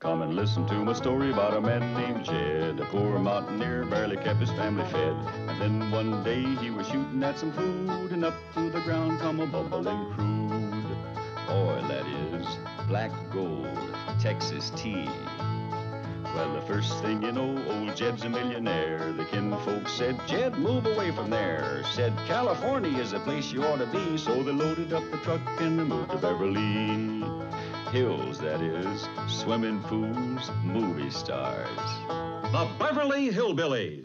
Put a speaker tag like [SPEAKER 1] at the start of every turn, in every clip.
[SPEAKER 1] Come and listen to my story about a man named Jed. A poor mountaineer barely kept his family fed. And then one day he was shooting at some food, and up through the ground come a bubbling crude oil, that is, black gold, Texas tea. Well, the first thing you know, old Jed's a millionaire. The kinfolks said, Jed, move away from there. Said, California is the place you ought to be. So they loaded up the truck and they moved to Beverly Hills, that is, swimming pools, movie stars.
[SPEAKER 2] The Beverly Hillbillies.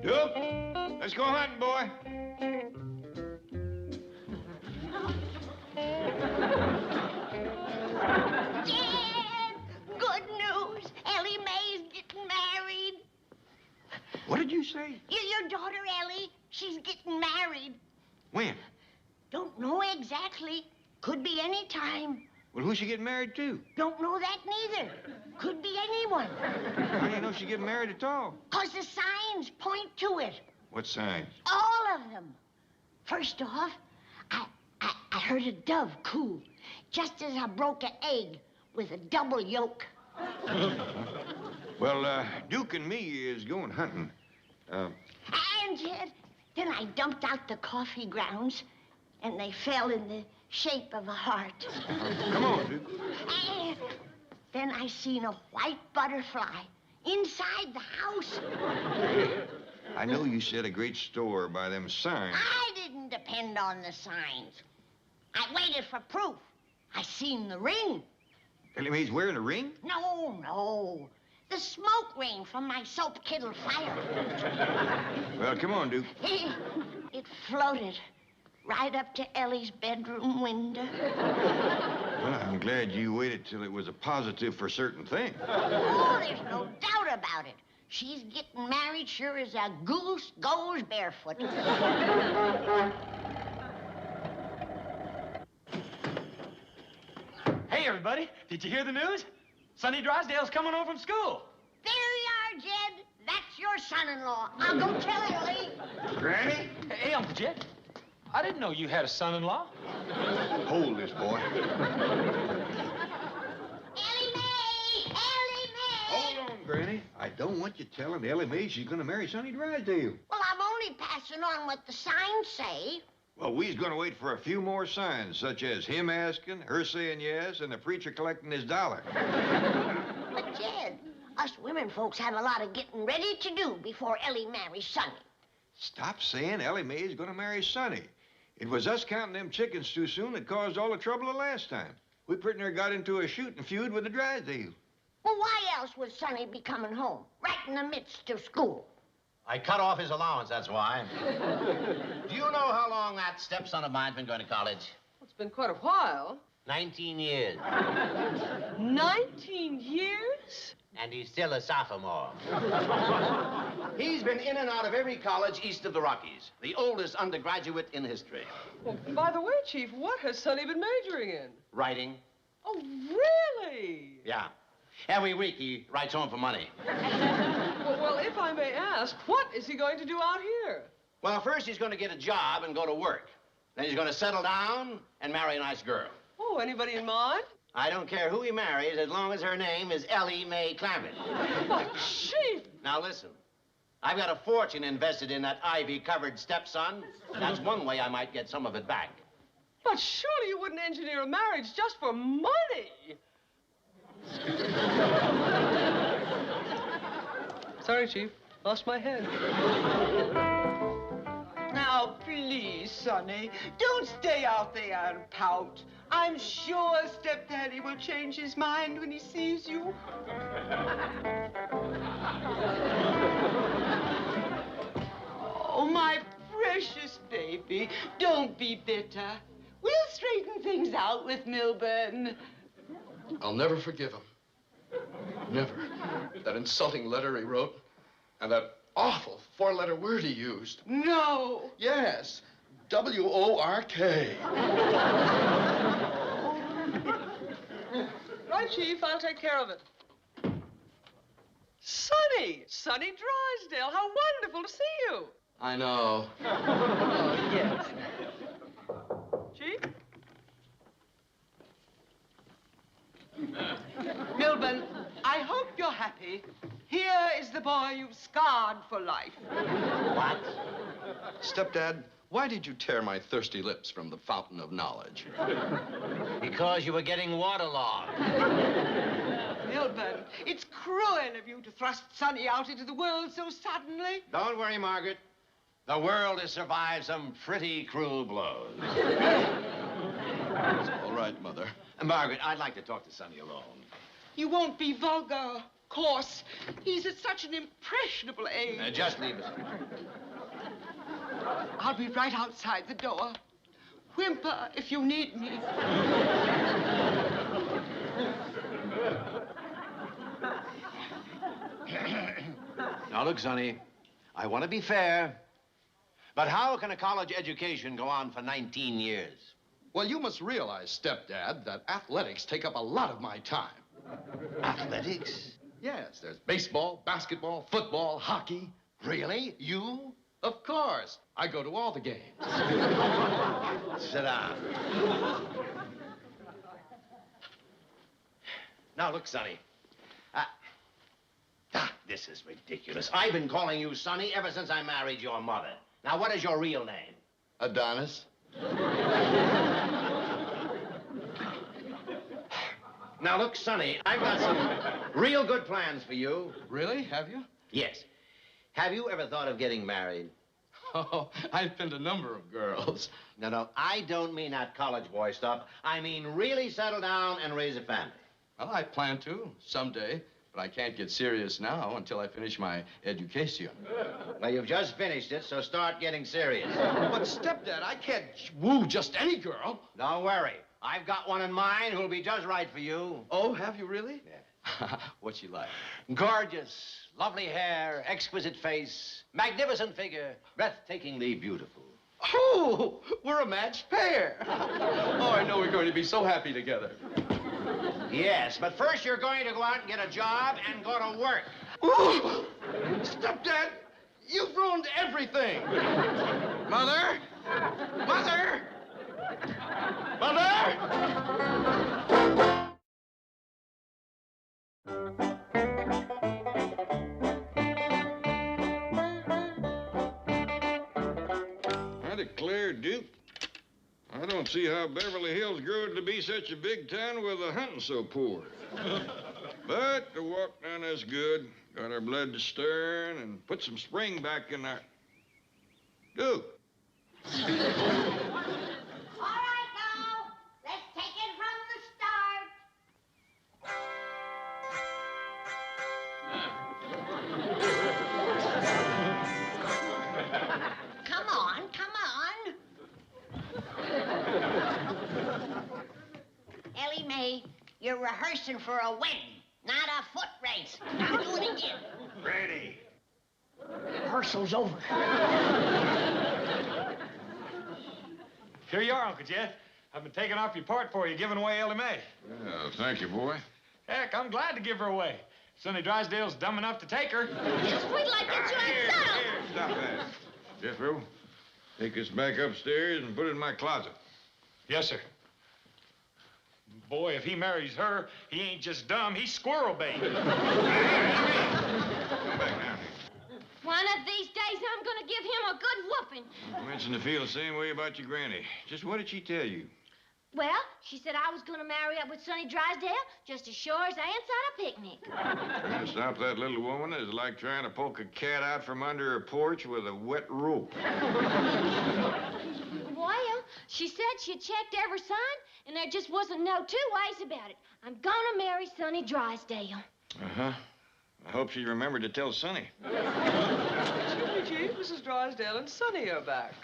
[SPEAKER 3] Duke, let's go hunting, boy.
[SPEAKER 4] Dad, good news. Ellie May's getting married.
[SPEAKER 3] What did you say?
[SPEAKER 4] Your daughter, Ellie, she's getting married.
[SPEAKER 3] When?
[SPEAKER 4] Don't know exactly. Could be any time.
[SPEAKER 3] Well, who's she getting married to?
[SPEAKER 4] Don't know that neither. Could be anyone.
[SPEAKER 3] How do you know she's getting married at all?
[SPEAKER 4] 'Cause the signs point to it.
[SPEAKER 3] What signs?
[SPEAKER 4] All of them. First off, I heard a dove coo just as I broke an egg with a double yolk.
[SPEAKER 3] Well, Duke and me is going hunting.
[SPEAKER 4] And Jed, then I dumped out the coffee grounds, and they fell in the shape of a heart.
[SPEAKER 3] Come on, Duke.
[SPEAKER 4] And then I seen a white butterfly inside the house.
[SPEAKER 3] I know you set a great store by them signs.
[SPEAKER 4] I didn't depend on the signs. I waited for proof. I seen the ring.
[SPEAKER 3] Ellie Mae's wearing a ring?
[SPEAKER 4] No. The smoke ring from my soap kettle fire.
[SPEAKER 3] Well, come on, Duke.
[SPEAKER 4] It floated right up to Ellie's bedroom window.
[SPEAKER 3] Well, I'm glad you waited till it was a positive for certain thing.
[SPEAKER 4] Oh, there's no doubt about it. She's getting married sure as a goose goes barefoot.
[SPEAKER 5] Hey, everybody. Did you hear the news? Sonny Drydale's coming home from school.
[SPEAKER 4] There you are, Jed. That's your son-in-law. I'll go tell Ellie.
[SPEAKER 3] Granny?
[SPEAKER 5] Hey, Uncle Jed. I didn't know you had a son-in-law.
[SPEAKER 3] Hold this, boy.
[SPEAKER 4] Ellie May! Ellie May!
[SPEAKER 3] Hold on, Granny. I don't want you telling Ellie Mae she's going to marry Sonny Drydale.
[SPEAKER 4] Well, I'm only passing on what the signs say.
[SPEAKER 3] Well, we's going to wait for a few more signs, such as him asking, her saying yes, and the preacher collecting his dollar.
[SPEAKER 4] But, Jed, us women folks have a lot of getting ready to do before Ellie marries Sonny.
[SPEAKER 3] Stop saying Ellie Mae is going to marry Sonny. It was us counting them chickens too soon that caused all the trouble the last time. We pretty near got into a shooting feud with the Drydale.
[SPEAKER 4] Well, why else would Sonny be coming home, right in the midst of school?
[SPEAKER 6] I cut off his allowance, that's why. Do you know how long that stepson of mine's been going to college?
[SPEAKER 7] It's been quite a while.
[SPEAKER 6] 19 years.
[SPEAKER 7] 19 years?
[SPEAKER 6] And he's still a sophomore.
[SPEAKER 8] He's been in and out of every college east of the Rockies. The oldest undergraduate in history.
[SPEAKER 7] Well, by the way, Chief, what has Sonny been majoring in?
[SPEAKER 8] Writing.
[SPEAKER 7] Oh, really?
[SPEAKER 8] Yeah.
[SPEAKER 6] Every week he writes home for money.
[SPEAKER 7] Well, if I may ask, what is he going to do out here?
[SPEAKER 8] Well, first he's going to get a job and go to work. Then he's going to settle down and marry a nice girl.
[SPEAKER 7] Oh, anybody in mind?
[SPEAKER 6] I don't care who he marries as long as her name is Ellie May Clampett.
[SPEAKER 7] But, Chief!
[SPEAKER 6] Now, listen. I've got a fortune invested in that ivy-covered stepson. That's one way I might get some of it back.
[SPEAKER 7] But surely you wouldn't engineer a marriage just for money. Sorry, Chief. Lost my head.
[SPEAKER 9] Now, please, Sonny, don't stay out there and pout. I'm sure Stepdaddy will change his mind when he sees you. Oh, my precious baby, don't be bitter. We'll straighten things out with Milburn.
[SPEAKER 10] I'll never forgive him. Never. That insulting letter he wrote, and that awful four-letter word he used.
[SPEAKER 9] No.
[SPEAKER 10] Yes, W-O-R-K.
[SPEAKER 7] Right, Chief, I'll take care of it. Sonny! Sonny Drysdale, how wonderful to see you.
[SPEAKER 10] I know.
[SPEAKER 7] Oh, yes. Chief?
[SPEAKER 9] Milburn, I hope you're happy. Here is the boy you've scarred for life.
[SPEAKER 6] What?
[SPEAKER 10] Stepdad, why did you tear my thirsty lips from the fountain of knowledge?
[SPEAKER 6] Because you were getting waterlogged.
[SPEAKER 9] Milburn, it's cruel of you to thrust Sonny out into the world so suddenly.
[SPEAKER 6] Don't worry, Margaret. The world has survived some pretty cruel blows.
[SPEAKER 10] It's all right, Mother.
[SPEAKER 6] Margaret, I'd like to talk to Sonny alone.
[SPEAKER 9] You won't be vulgar, coarse. He's at such an impressionable age.
[SPEAKER 6] Just leave us.
[SPEAKER 9] I'll be right outside the door. Whimper if you need me.
[SPEAKER 6] Now, look, Sonny, I want to be fair, but how can a college education go on for 19 years?
[SPEAKER 10] Well, you must realize, Stepdad, that athletics take up a lot of my time.
[SPEAKER 6] Athletics?
[SPEAKER 10] Yes, there's baseball, basketball, football, hockey.
[SPEAKER 6] Really? You?
[SPEAKER 10] Of course. I go to all the games.
[SPEAKER 6] Sit down. Now, look, Sonny. This is ridiculous. I've been calling you Sonny ever since I married your mother. Now, what is your real name?
[SPEAKER 10] Adonis.
[SPEAKER 6] Now, look, Sonny, I've got some real good plans for you.
[SPEAKER 10] Really? Have you?
[SPEAKER 6] Yes. Have you ever thought of getting married?
[SPEAKER 10] Oh, I've been to a number of girls.
[SPEAKER 6] No, I don't mean that college boy stuff. I mean really settle down and raise a family.
[SPEAKER 10] Well, I plan to someday, but I can't get serious now until I finish my education.
[SPEAKER 6] Well, you've just finished it, so start getting serious.
[SPEAKER 10] But, Stepdad, I can't woo just any girl.
[SPEAKER 6] Don't worry. I've got one in mind who'll be just right for you.
[SPEAKER 10] Oh, have you really?
[SPEAKER 6] Yeah.
[SPEAKER 10] What's she like?
[SPEAKER 6] Gorgeous, lovely hair, exquisite face, magnificent figure, breathtakingly beautiful.
[SPEAKER 10] Oh, we're a matched pair. Oh, I know we're going to be so happy together.
[SPEAKER 6] Yes, but first you're going to go out and get a job and go to work.
[SPEAKER 10] Ooh, Stepdad, you've ruined everything. Mother? Mother? Mother?
[SPEAKER 3] I declare, Duke, I don't see how Beverly Hills grew to be such a big town with the hunting so poor. But the walk down is good. Got our blood to stirring and put some spring back in our... Duke.
[SPEAKER 4] All right, now, let's take it from the start. Come on, come on. Ellie May, you're rehearsing for a wedding, not a foot race. Now do it again.
[SPEAKER 3] Ready.
[SPEAKER 4] Rehearsal's over.
[SPEAKER 5] Here you are, Uncle Jed. I've been taking off your part for you, giving away Ellie May.
[SPEAKER 3] Oh, thank you, boy.
[SPEAKER 5] Heck, I'm glad to give her away. Sonny Drysdale's dumb enough to take her.
[SPEAKER 4] Just wait till I get you unsettled.
[SPEAKER 3] Here, stop that. Jethro, take this back upstairs and put it in my closet.
[SPEAKER 5] Yes, sir. Boy, if he marries her, he ain't just dumb, he's squirrel bait.
[SPEAKER 3] Come back now.
[SPEAKER 4] One of these days, I'm gonna give him a good whooping.
[SPEAKER 3] You mentioned to feel the same way about your granny. Just what did she tell you?
[SPEAKER 4] Well, she said I was gonna marry up with Sonny Drysdale just as sure as ants at a picnic.
[SPEAKER 3] Trying to stop that little woman is like trying to poke a cat out from under a porch with a wet rope.
[SPEAKER 4] Well, she said she had checked every sign, and there just wasn't no two ways about it. I'm gonna marry Sonny Drysdale.
[SPEAKER 3] Uh-huh. I hope she remembered to tell Sonny.
[SPEAKER 7] Excuse me, Chief. Mrs. Drysdale and Sonny are back.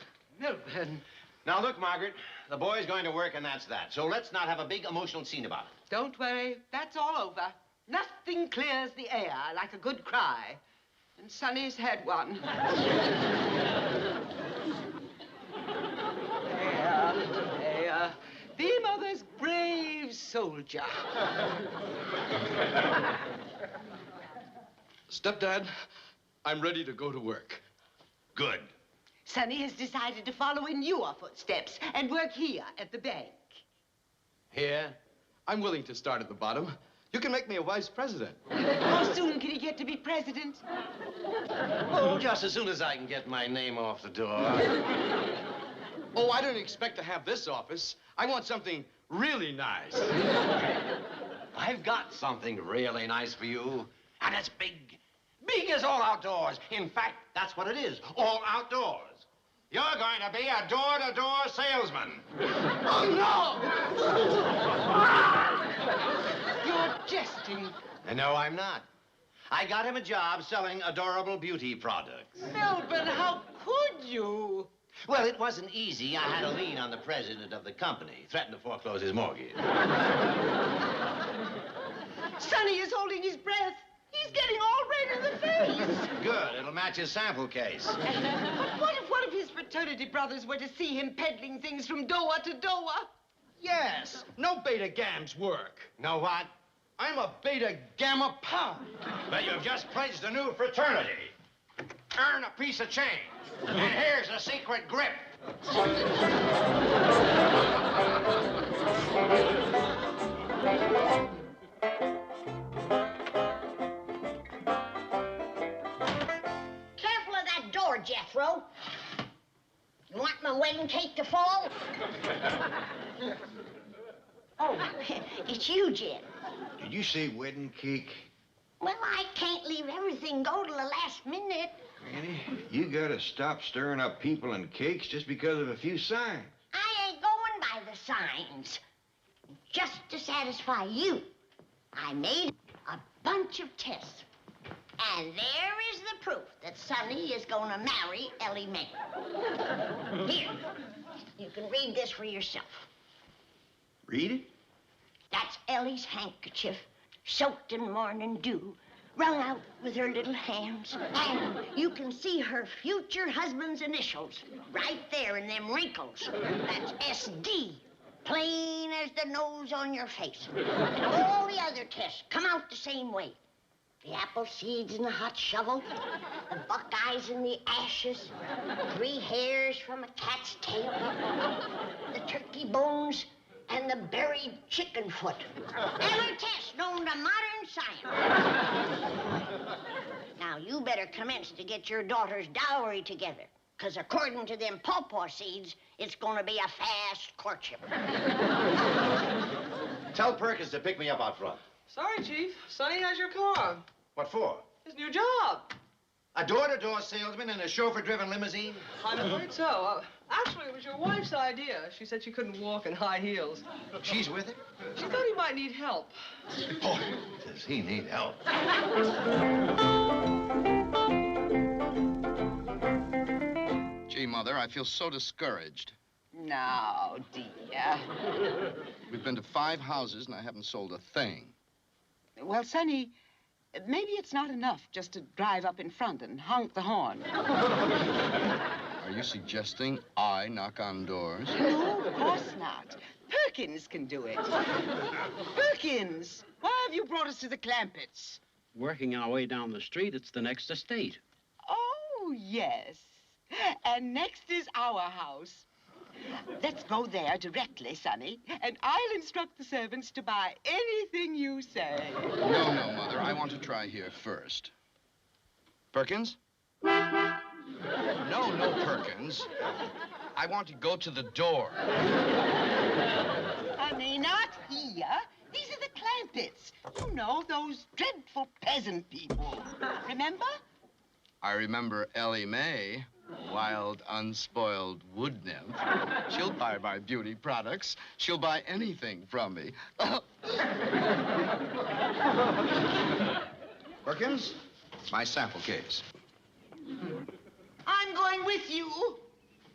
[SPEAKER 9] Milburn,
[SPEAKER 6] Now, look, Margaret, the boy's going to work, and that's that. So let's not have a big emotional scene about it.
[SPEAKER 9] don't worry. That's all over. Nothing clears the air like a good cry. And Sonny's had one. There. Be mother's brave soldier.
[SPEAKER 10] Stepdad, I'm ready to go to work.
[SPEAKER 8] Good.
[SPEAKER 9] Sonny has decided to follow in your footsteps and work here at the bank.
[SPEAKER 10] Here? I'm willing to start at the bottom. You can make me a vice president.
[SPEAKER 9] How soon can he get to be president?
[SPEAKER 8] Oh, just as soon as I can get my name off the door.
[SPEAKER 10] Oh, I don't expect to have this office. I want something really nice.
[SPEAKER 8] I've got something really nice for you. And it's big. Big as all outdoors. In fact, that's what it is. All outdoors. You're going to be a door-to-door salesman.
[SPEAKER 9] Oh, no! You're jesting.
[SPEAKER 8] No, I'm not. I got him a job selling adorable beauty products.
[SPEAKER 9] Melvin, how could you?
[SPEAKER 8] Well, it wasn't easy. I had a lien on the president of the company. Threatened to foreclose his mortgage.
[SPEAKER 9] Sonny is holding his breath. He's getting all red in the face.
[SPEAKER 8] Good. It'll match his sample case.
[SPEAKER 9] But what if one of his fraternity brothers were to see him peddling things from door to door?
[SPEAKER 10] Yes. No beta gams work.
[SPEAKER 8] Know what?
[SPEAKER 10] I'm a beta gamma pop.
[SPEAKER 8] But you've just pledged a new fraternity. Earn a piece of change. And here's a secret grip.
[SPEAKER 4] Careful of that door, Jethro. You want my wedding cake to fall? Oh, it's you, Jed.
[SPEAKER 3] Did you say wedding cake?
[SPEAKER 4] Well, I can't leave everything go to the last minute.
[SPEAKER 3] Annie, you gotta stop stirring up people and cakes just because of a few signs.
[SPEAKER 4] I ain't going by the signs. Just to satisfy you, I made a bunch of tests. And there is the proof that Sonny is going to marry Ellie May. Here, you can read this for yourself.
[SPEAKER 3] Read it?
[SPEAKER 4] That's Ellie's handkerchief, soaked in morning dew, wrung out with her little hands. And you can see her future husband's initials right there in them wrinkles. That's SD, plain as the nose on your face. And all the other tests come out the same way. The apple seeds in the hot shovel, the buckeyes in the ashes, 3 hairs from a cat's tail, the turkey bones, and the buried chicken foot. Every test known to modern science. Now, you better commence to get your daughter's dowry together, because according to them pawpaw seeds, it's going to be a fast courtship.
[SPEAKER 8] Tell Perkins to pick me up out front.
[SPEAKER 7] Sorry, Chief. Sonny has your car.
[SPEAKER 8] What for?
[SPEAKER 7] His new job.
[SPEAKER 8] A door-to-door salesman in a chauffeur-driven limousine?
[SPEAKER 7] I'm afraid so. Actually, it was your wife's idea. She said she couldn't walk in high heels.
[SPEAKER 8] She's with it?
[SPEAKER 7] She thought he might need help.
[SPEAKER 8] Boy, does he need help.
[SPEAKER 10] Gee, Mother, I feel so discouraged.
[SPEAKER 9] Now, dear.
[SPEAKER 10] We've been to 5 houses and I haven't sold a thing.
[SPEAKER 9] Well, Sonny, maybe it's not enough just to drive up in front and honk the horn.
[SPEAKER 10] Are you suggesting I knock on doors?
[SPEAKER 9] No, of course not. Perkins can do it. Perkins, why have you brought us to the Clampetts?
[SPEAKER 11] Working our way down the street, it's the next estate.
[SPEAKER 9] Oh, yes. And next is our house. Let's go there directly, Sonny, and I'll instruct the servants to buy anything you say.
[SPEAKER 10] No, Mother. I want to try here first. Perkins? No, Perkins. I want to go to the door.
[SPEAKER 9] Honey, not here. These are the Clampetts. You know, those dreadful peasant people. Remember?
[SPEAKER 10] I remember Ellie May. Wild, unspoiled wood nymph. She'll buy my beauty products. She'll buy anything from me. Perkins, my sample case.
[SPEAKER 9] I'm going with you.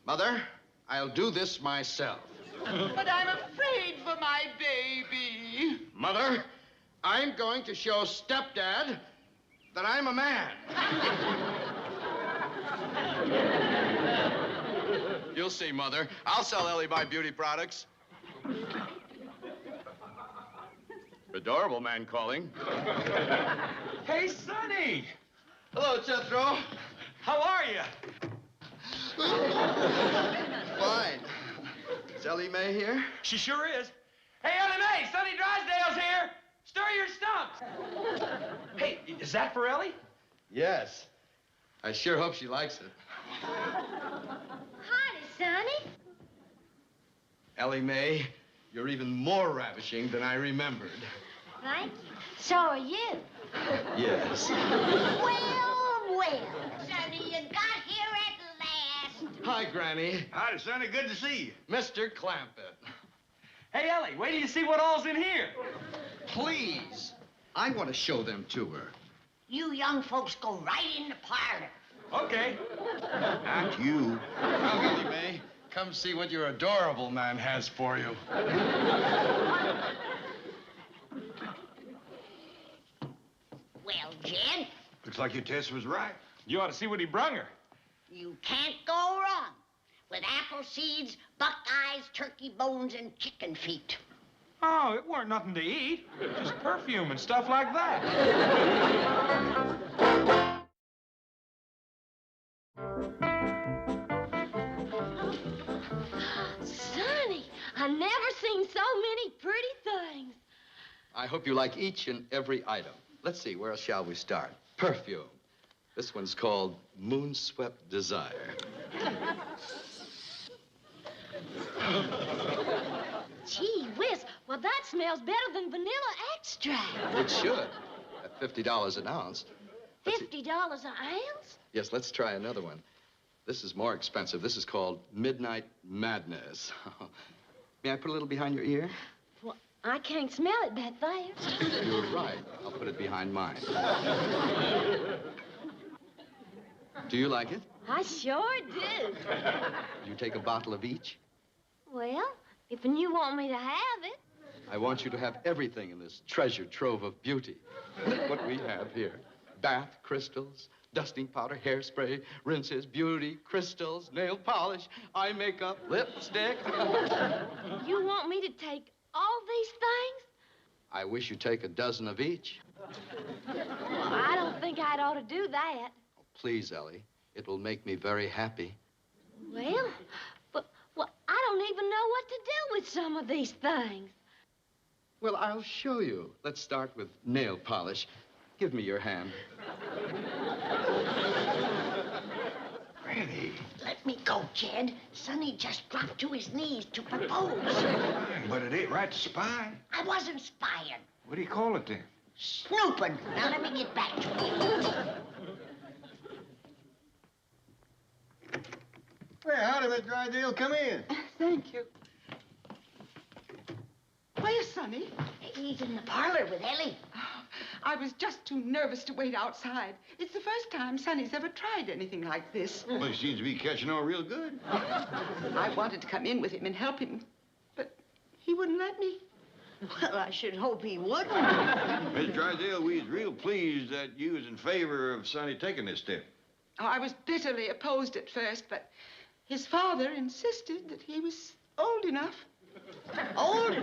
[SPEAKER 10] Mother, I'll do this myself.
[SPEAKER 9] But I'm afraid for my baby.
[SPEAKER 10] Mother, I'm going to show stepdad that I'm a man. You'll see, Mother. I'll sell Ellie my beauty products. Adorable man calling.
[SPEAKER 5] Hey, Sonny!
[SPEAKER 10] Hello, Jethro.
[SPEAKER 5] How are you?
[SPEAKER 10] Fine. Is Ellie May here?
[SPEAKER 5] She sure is. Hey, Ellie May, Sonny Drysdale's here. Stir your stumps. Hey, is that for Ellie?
[SPEAKER 10] Yes. I sure hope she likes it.
[SPEAKER 4] Howdy, Sonny.
[SPEAKER 10] Ellie May, you're even more ravishing than I remembered.
[SPEAKER 4] Thank you. So are you.
[SPEAKER 10] Yes.
[SPEAKER 4] Well, Sonny, you got here at last.
[SPEAKER 10] Hi, Granny.
[SPEAKER 3] Howdy, Sonny. Good to see you.
[SPEAKER 10] Mr. Clampett.
[SPEAKER 5] Hey, Ellie, wait till you see what all's in here.
[SPEAKER 10] Please. I want to show them to her.
[SPEAKER 4] You young folks go right in the parlor.
[SPEAKER 5] Okay.
[SPEAKER 3] Not you.
[SPEAKER 10] Come, Ellie May. Come see what your adorable man has for you.
[SPEAKER 4] Well, Jed,
[SPEAKER 3] Looks like your test was right.
[SPEAKER 5] You ought to see what he brung her.
[SPEAKER 4] you can't go wrong with apple seeds, buckeyes, turkey bones, and chicken feet.
[SPEAKER 5] Oh, it weren't nothing to eat. Just perfume and stuff like that.
[SPEAKER 12] Sonny, I never seen so many pretty things.
[SPEAKER 10] I hope you like each and every item. Let's see, where shall we start? Perfume. This one's called Moon-Swept Desire.
[SPEAKER 12] Gee whiz, well, that smells better than vanilla extract.
[SPEAKER 10] It should, at $50 an ounce.
[SPEAKER 12] $50 an ounce?
[SPEAKER 10] Yes, let's try another one. This is more expensive. This is called Midnight Madness. May I put a little behind your ear?
[SPEAKER 12] Well, I can't smell it back there.
[SPEAKER 10] You're right. I'll put it behind mine. Do you like it?
[SPEAKER 12] I sure do.
[SPEAKER 10] You take a bottle of each?
[SPEAKER 12] Well, if you want me to have it.
[SPEAKER 10] I want you to have everything in this treasure trove of beauty. Look what we have here. Bath crystals, dusting powder, hairspray, rinses, beauty, crystals, nail polish, eye makeup, lipstick.
[SPEAKER 12] You want me to take all these things?
[SPEAKER 10] I wish you'd take a dozen of each.
[SPEAKER 12] Well, I don't think I'd ought to do that.
[SPEAKER 10] Oh, please, Ellie. It will make me very happy.
[SPEAKER 12] Well, I don't even know what to do with some of these things.
[SPEAKER 10] Well, I'll show you. Let's start with nail polish. Give me your hand.
[SPEAKER 3] Granny.
[SPEAKER 4] Let me go, Jed. Sonny just dropped to his knees to propose.
[SPEAKER 3] But it ain't right to spy.
[SPEAKER 4] I wasn't spying.
[SPEAKER 3] What do you call it then?
[SPEAKER 4] Snooping. Now let me get back to you.
[SPEAKER 3] Well, howdy, Miss Drydale. Come in.
[SPEAKER 9] Thank you. Where's Sonny?
[SPEAKER 4] He's in the parlor with Ellie.
[SPEAKER 9] Oh, I was just too nervous to wait outside. It's the first time Sonny's ever tried anything like this.
[SPEAKER 3] Well, he seems to be catching on real good.
[SPEAKER 9] I wanted to come in with him and help him, but he wouldn't let me.
[SPEAKER 4] Well, I should hope he wouldn't.
[SPEAKER 3] Miss Drydale, we was real pleased that you was in favor of Sonny taking this step.
[SPEAKER 9] Oh, I was bitterly opposed at first, but his father insisted that he was old enough.
[SPEAKER 4] Old?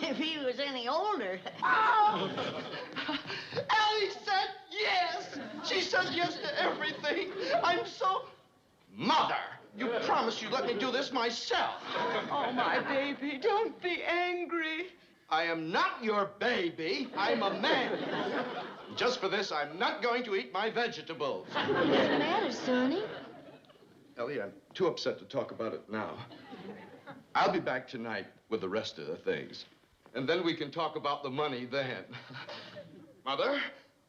[SPEAKER 4] If he was any older.
[SPEAKER 10] Oh! Ellie said yes! She said yes to everything. I'm so... Mother, you promised you'd let me do this myself.
[SPEAKER 9] Oh, my baby, don't be angry.
[SPEAKER 10] I am not your baby. I'm a man. Just for this, I'm not going to eat my vegetables.
[SPEAKER 12] What's the matter, Sonny?
[SPEAKER 10] Ellie, I'm too upset to talk about it now. I'll be back tonight with the rest of the things. And then we can talk about the money then. Mother,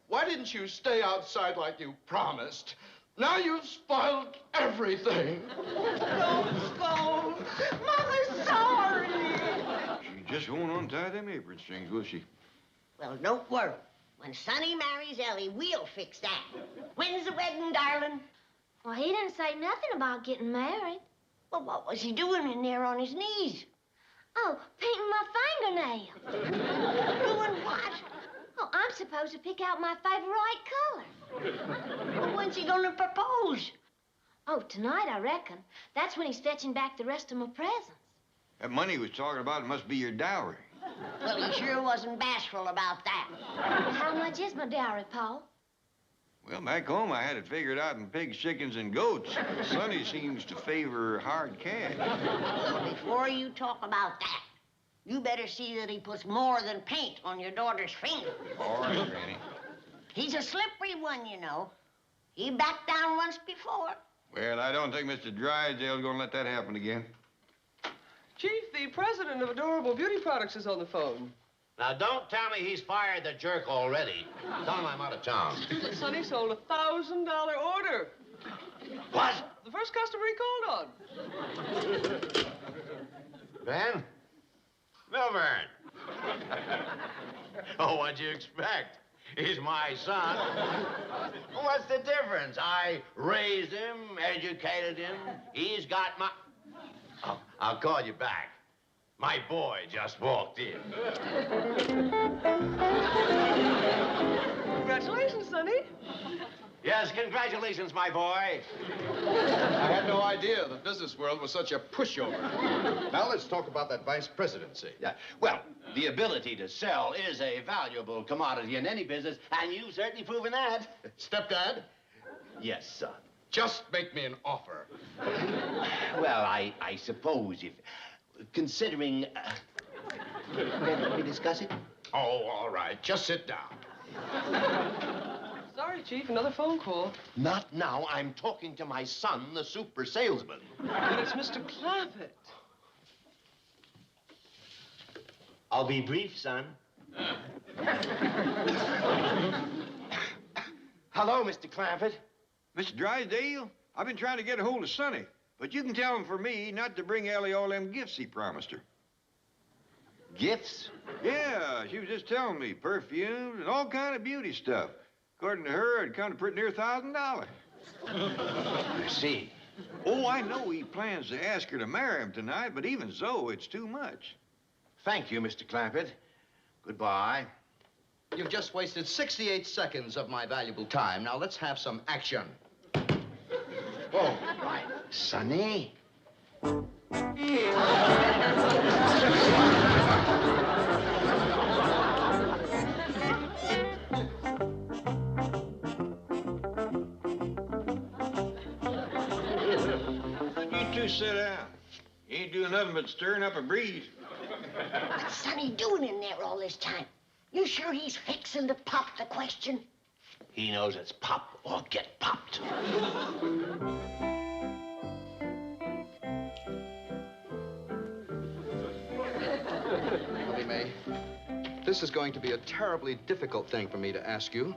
[SPEAKER 10] why didn't you stay outside like you promised? Now you've spoiled everything.
[SPEAKER 9] Don't scold. Mother's sorry.
[SPEAKER 3] She just won't untie them apron strings, will she?
[SPEAKER 4] Well, don't worry. When Sonny marries Ellie, we'll fix that. When's the wedding, darling?
[SPEAKER 12] Well, he didn't say nothing about getting married.
[SPEAKER 4] Well, what was he doing in there on his knees?
[SPEAKER 12] Oh, painting my fingernail.
[SPEAKER 4] Doing what?
[SPEAKER 12] Oh, I'm supposed to pick out my favorite color.
[SPEAKER 4] Well, when's he gonna propose?
[SPEAKER 12] Oh, tonight, I reckon. That's when he's fetching back the rest of my presents.
[SPEAKER 3] That money he was talking about must be your dowry.
[SPEAKER 4] Well, he sure wasn't bashful about that.
[SPEAKER 12] How much is my dowry, Paul?
[SPEAKER 3] Well, back home, I had it figured out in pigs, chickens, and goats. Sonny seems to favor hard cash.
[SPEAKER 4] Well, before you talk about that, you better see that he puts more than paint on your daughter's finger.
[SPEAKER 3] All right, Granny.
[SPEAKER 4] He's a slippery one, you know. He backed down once before.
[SPEAKER 3] Well, I don't think Mr. Drydale's gonna let that happen again.
[SPEAKER 7] Chief, the president of Adorable Beauty Products is on the phone.
[SPEAKER 8] Now, don't tell me he's fired the jerk already. Tell him I'm out of town.
[SPEAKER 7] But Sonny sold a $1,000 order.
[SPEAKER 8] What?
[SPEAKER 7] The first customer he called on.
[SPEAKER 8] Ben? Milburn. Oh, what'd you expect? He's my son. What's the difference? I raised him, educated him. He's got my... Oh, I'll call you back. My boy just walked in.
[SPEAKER 7] Congratulations, Sonny.
[SPEAKER 8] Yes, congratulations, my boy.
[SPEAKER 10] I had no idea the business world was such a pushover. Now let's talk about that vice presidency.
[SPEAKER 6] Yeah. Well, the ability to sell is a valuable commodity in any business, and you've certainly proven that.
[SPEAKER 10] Stepdad,
[SPEAKER 6] Yes, son.
[SPEAKER 10] just make me an offer.
[SPEAKER 6] Well, I suppose if... Considering... Can we discuss it?
[SPEAKER 10] Oh, all right. Just sit down.
[SPEAKER 7] Sorry, Chief, another phone call.
[SPEAKER 8] Not now. I'm talking to my son, the super salesman.
[SPEAKER 7] But it's Mr. Clampett.
[SPEAKER 8] I'll be brief, son. Hello, Mr. Clampett.
[SPEAKER 3] Mr. Drydale, I've been trying to get a hold of Sonny, but you can tell him for me not to bring Ellie all them gifts he promised her.
[SPEAKER 8] Gifts?
[SPEAKER 3] Yeah, she was just telling me, perfumes and all kind of beauty stuff. According to her, it'd come to pretty near $1,000.
[SPEAKER 8] I see.
[SPEAKER 3] Oh, I know he plans to ask her to marry him tonight, but even so, it's too much.
[SPEAKER 8] Thank you, Mr. Clampett. Goodbye.
[SPEAKER 10] You've just wasted 68 seconds of my valuable time. Now let's have some action.
[SPEAKER 8] Oh, right. Sonny?
[SPEAKER 3] You two sit down. You ain't doing nothing but stirring up a breeze.
[SPEAKER 4] What's Sonny doing in there all this time? You sure he's fixing to pop the question?
[SPEAKER 8] He knows it's pop or get popped.
[SPEAKER 10] Ellie May, this is going to be a terribly difficult thing for me to ask you.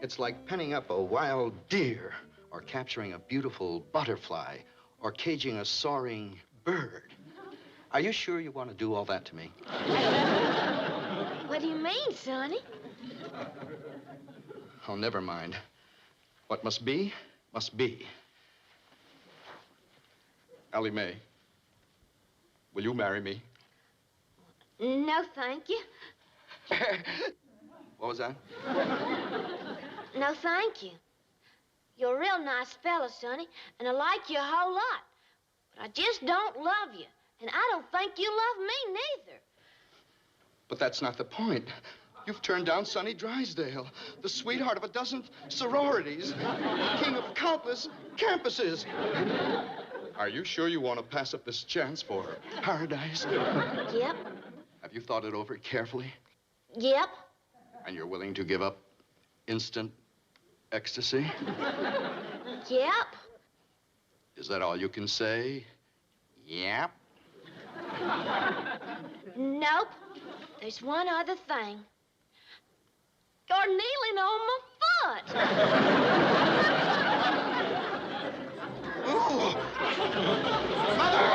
[SPEAKER 10] It's like penning up a wild deer, or capturing a beautiful butterfly, or caging a soaring bird. Are you sure you want to do all that to me?
[SPEAKER 12] What do you mean, Sonny?
[SPEAKER 10] Oh, never mind. What must be, must be. Ellie May, will you marry me?
[SPEAKER 12] No, thank you.
[SPEAKER 10] What was that?
[SPEAKER 12] No, thank you. You're a real nice fella, Sonny, and I like you a whole lot. But I just don't love you, and I don't think you love me neither.
[SPEAKER 10] But that's not the point. You've turned down Sonny Drysdale, the sweetheart of a dozen sororities, king of countless campuses. Are you sure you want to pass up this chance for paradise?
[SPEAKER 12] Yep.
[SPEAKER 10] Have you thought it over carefully?
[SPEAKER 12] Yep.
[SPEAKER 10] And you're willing to give up instant ecstasy?
[SPEAKER 12] Yep.
[SPEAKER 10] Is that all you can say? Yep.
[SPEAKER 12] Nope. There's one other thing. You're kneeling on my foot.
[SPEAKER 8] Ooh. Mother!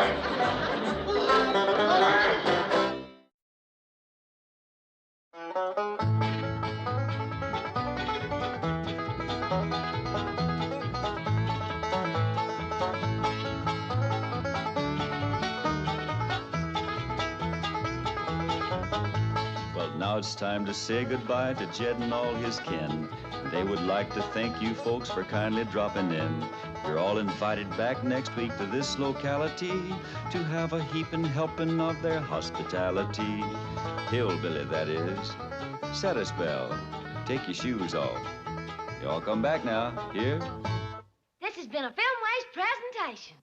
[SPEAKER 8] Mother!
[SPEAKER 1] it's time to say goodbye to Jed and all his kin. They would like to thank you folks for kindly dropping in. You're all invited back next week to this locality to have a heaping helping of their hospitality. Hillbilly, that is. Set a spell. Take your shoes off. Y'all come back now. Here?
[SPEAKER 12] This has been a Filmways presentation.